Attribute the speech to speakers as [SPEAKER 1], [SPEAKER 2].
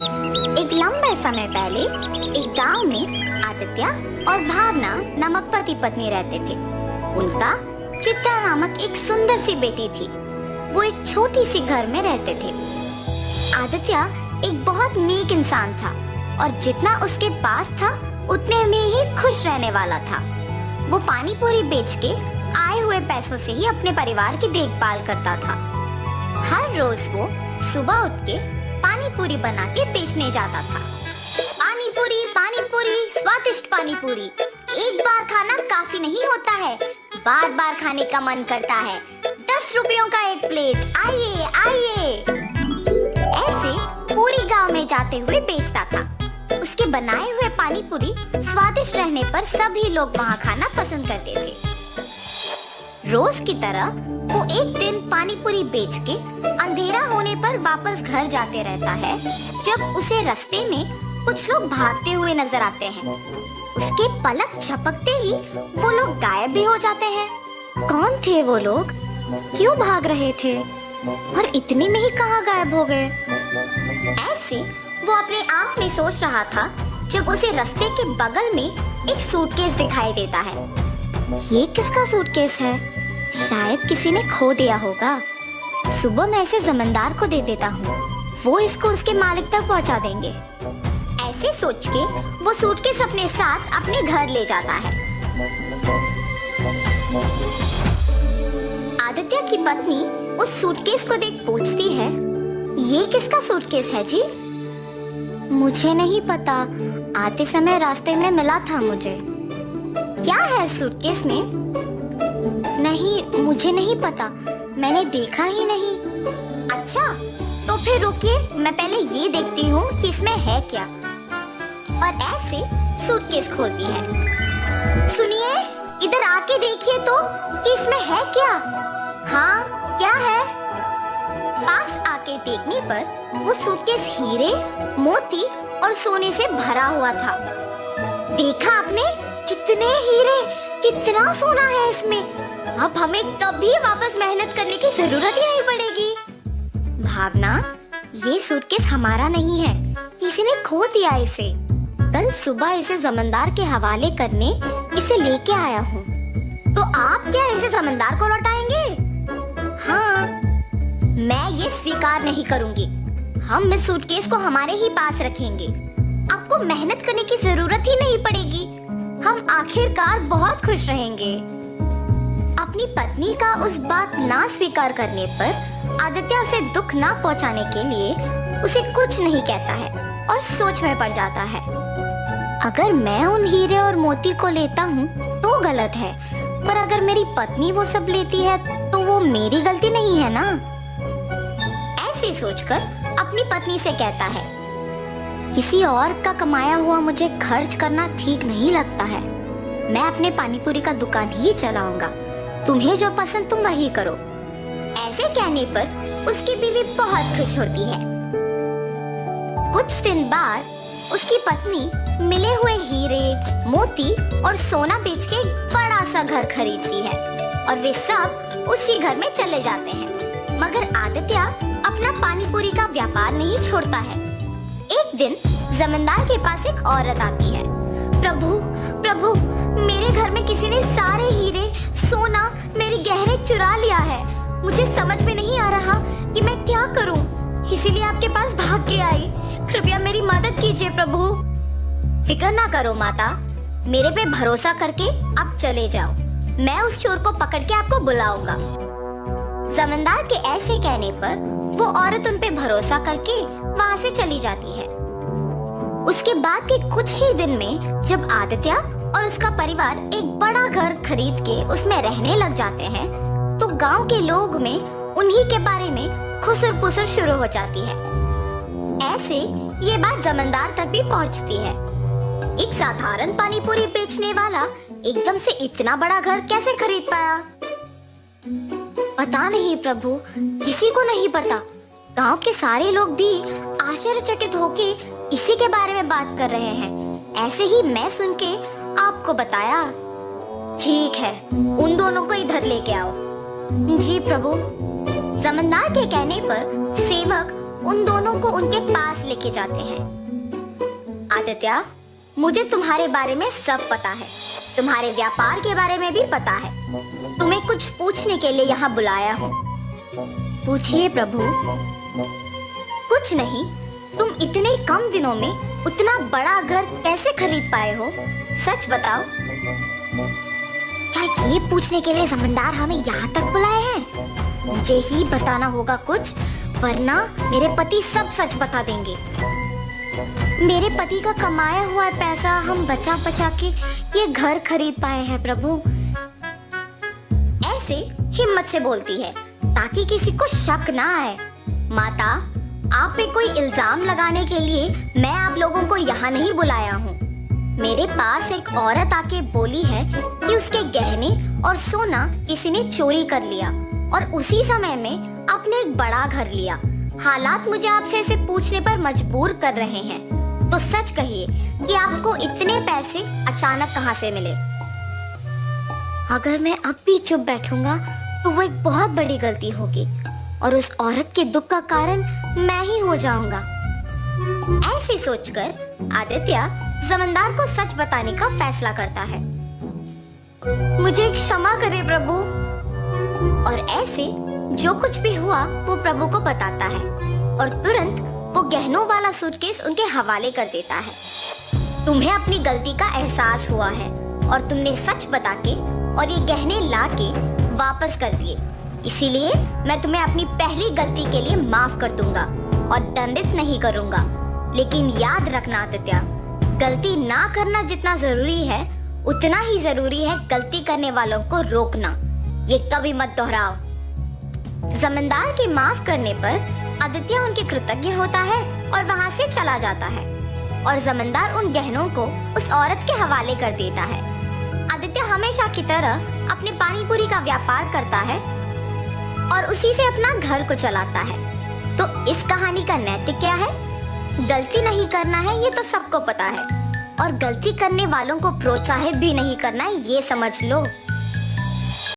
[SPEAKER 1] एक लंबे समय पहले एक गांव में आदित्य और भावना नामक पति पत्नी रहते थे। उनका चित्रा नामक एक सुंदर सी बेटी थी। वो एक छोटी सी घर में रहते थे। आदित्य एक बहुत नेक इंसान था और जितना उसके पास था उतने में ही खुश रहने वाला था। वो पानी पूरी बेच के आए हुए पैसों से ही अपने परिवार की देखभाल करता था। हर रोज वो सुबह उठ के पानी पूरी बना के बेचने जाता था। पानी पूरी, स्वादिष्ट पानी पूरी। एक बार खाना काफी नहीं होता है, बार बार खाने का मन करता है। 10 रुपयों का एक प्लेट, आइए आइए। ऐसे पूरी गांव में जाते हुए बेचता था। उसके बनाए हुए पानी पूरी स्वादिष्ट रहने पर सभी लोग वहाँ खाना पसंद करते थे। रोज की तरह वो एक दिन पानी पूरी बेच के अंधेरा होने पर वापस घर जाते रहता है, जब उसे रास्ते में कुछ लोग भागते हुए नजर आते हैं। उसके पलक झपकते ही वो लोग गायब भी हो जाते हैं। कौन थे वो लोग? क्यों भाग रहे थे? और इतने में ही कहाँ गायब हो गए? ऐसे वो अपने आप में सोच रहा था जब उसे रास्ते के बगल में एक सूटकेस दिखाई देता है। ये किसका सूटकेस है? शायद किसी ने खो दिया होगा। सुबह मैं इसे जमींदार को दे देता हूँ, वो इसको उसके मालिक तक पहुँचा देंगे। ऐसे सोच के वो सूटकेस अपने साथ अपने घर ले जाता है। आदित्य की पत्नी उस सूटकेस को देख पूछती है, ये किसका सूटकेस है जी? मुझे नहीं पता, आते समय रास्ते में मिला था मुझे। क्या है सूटकेस में? नहीं, मुझे नहीं पता, मैंने देखा ही नहीं। अच्छा, तो फिर रुकिए, मैं पहले ये देखती हूँ कि इसमें है क्या। और ऐसे सूटकेस खोलती है। सुनिए, इधर आके देखिए तो कि इसमें है क्या। हाँ, क्या है? पास आके देखने पर वो सूटकेस हीरे, मोती और सोने से भरा हुआ था। देखा आपने? कितने हीरे, कितना सोना है इसमें। अब हमें कभी वापस मेहनत करने की जरूरत ही नहीं पड़ेगी। भावना, ये सूटकेस हमारा नहीं है, किसी ने खो दिया इसे। कल सुबह इसे जमींदार के हवाले करने इसे लेके आया हूँ। तो आप क्या इसे जमींदार को लौटाएंगे? हाँ, मैं ये स्वीकार नहीं करूँगी। हम इस सूटकेस को हमारे ही पास रखेंगे। आपको मेहनत करने की जरूरत ही नहीं पड़ेगी। हम आखिरकार बहुत खुश रहेंगे। अपनी पत्नी का उस बात ना स्वीकार करने पर आदित्य उसे दुख ना पहुंचाने के लिए उसे कुछ नहीं कहता है और सोच में पड़ जाता है। अगर मैं उन हीरे और मोती को लेता हूँ तो गलत है, पर अगर मेरी पत्नी वो सब लेती है तो वो मेरी गलती नहीं है ना। ऐसे सोचकर अपनी पत्नी से कहता है, किसी और का कमाया हुआ मुझे खर्च करना ठीक नहीं लगता है। मैं अपने पानीपुरी का दुकान ही चलाऊंगा। तुम्हें जो पसंद तुम वही करो। ऐसे कहने पर उसकी बीवी बहुत खुश होती है। कुछ दिन बाद उसकी पत्नी मिले हुए हीरे, मोती और सोना बेच के एक बड़ा सा घर खरीदती है और वे सब उसी घर में चले जाते हैं। मगर आदित्य अपना पानीपुरी का व्यापार नहीं छोड़ता है। एक दिन जमींदार के पास एक औरत आती है। प्रभु, प्रभु, मेरे घर में किसी ने सारे हीरे, सोना, मेरी गहने चुरा लिया है। मुझे समझ में नहीं आ रहा कि मैं क्या करूं, इसीलिए आपके पास भाग के आई। कृपया मेरी मदद कीजिए प्रभु। फिक्र ना करो माता, मेरे पे भरोसा करके आप चले जाओ। मैं उस चोर को पकड़ के आपको बुलाऊंगा। जमींदार के ऐसे कहने पर वो औरत उन पे भरोसा करके वहाँ से चली जाती है। उसके बाद के कुछ ही दिन में जब आदित्य और उसका परिवार एक बड़ा घर खरीद के उसमें रहने लग जाते हैं, तो गांव के लोग में उन्हीं के बारे में खुसर पुसर शुरू हो जाती है। ऐसे ये बात जमींदार तक भी पहुंचती है। एक साधारण पानीपुरी बेचने वाला एकदम से इतना बड़ा घर कैसे खरीद पाया? पता नहीं प्रभु, किसी को नहीं पता। गांव के सारे लोग भी आश्चर्यचकित होके इसी के बारे में बात कर रहे हैं। ऐसे ही मैं सुन के आपको बताया। ठीक है, उन दोनों को इधर लेके आओ। जी प्रभु। जमींदार के कहने पर सेवक उन दोनों को उनके पास लेके जाते हैं। आदित्य, मुझे तुम्हारे बारे में सब पता है, तुम्हारे व्यापार के बारे में भी पता है। तुम्हें कुछ पूछने के लिए यहाँ बुलाया हूँ। पूछिए प्रभु। कुछ नहीं, तुम इतने कम दिनों में उतना बड़ा घर कैसे खरीद पाए हो? सच बताओ। क्या ये पूछने के लिए जमींदार हमें यहाँ तक बुलाए हैं? मुझे ही बताना होगा कुछ, वरना मेरे पति सब सच बता देंगे। मेरे पति का कमाया हुआ पैसा हम बचा बचा के ये घर खरीद पाए हैं प्रभु। ऐसे हिम्मत से बोलती है ताकि किसी को शक ना आए। माता, आप पे कोई इल्जाम लगाने के लिए मैं आप लोगों को यहाँ नहीं बुलाया हूँ। मेरे पास एक औरत आके बोली है कि उसके गहने और सोना किसी ने चोरी कर लिया और उसी समय में आपने एक बड़ा घर लिया। हालात मुझे आपसे इसे पूछने पर मजबूर कर रहे हैं, तो सच कहिए कि आपको इतने पैसे अचानक कहाँ से मिले? अगर मैं अब भी चुप बैठूंगा तो वो एक बहुत बड़ी गलती होगी और उस औरत के दुख का कारण मैं ही हो जाऊंगा। ऐसे सोचकर आदित्य जमींदार को सच बताने का फैसला करता है। मुझे क्षमा करे प्रभु। और ऐसे जो कुछ भी हुआ वो प्रभु को बताता है और तुरंत वो गहनों वाला सूटकेस उनके हवाले कर देता है। तुम्हें अपनी गलती का एहसास हुआ है और तुमने सच बता के और ये गहने ला के वापस कर दिए, इसीलिए मैं तुम्हें अपनी पहली गलती के लिए माफ कर दूंगा और दंडित नहीं करूंगा। लेकिन याद रखना आदित्य, गलती ना करना जितना जरूरी है उतना ही जरूरी है गलती करने वालों को रोकना। ये कभी मत दोहराओ। जमींदार के माफ करने पर आदित्य उनके कृतज्ञ होता है और वहां से चला जाता है और जमींदार उन गहनों को उस औरत के हवाले कर देता है। आदित्य हमेशा की तरह अपने पानी पूरी का व्यापार करता है और उसी से अपना घर को चलाता है। तो इस कहानी का नैतिक क्या है? गलती नहीं करना है, ये तो सबको पता है, और गलती करने वालों को प्रोत्साहित भी नहीं करना है, ये समझ लो।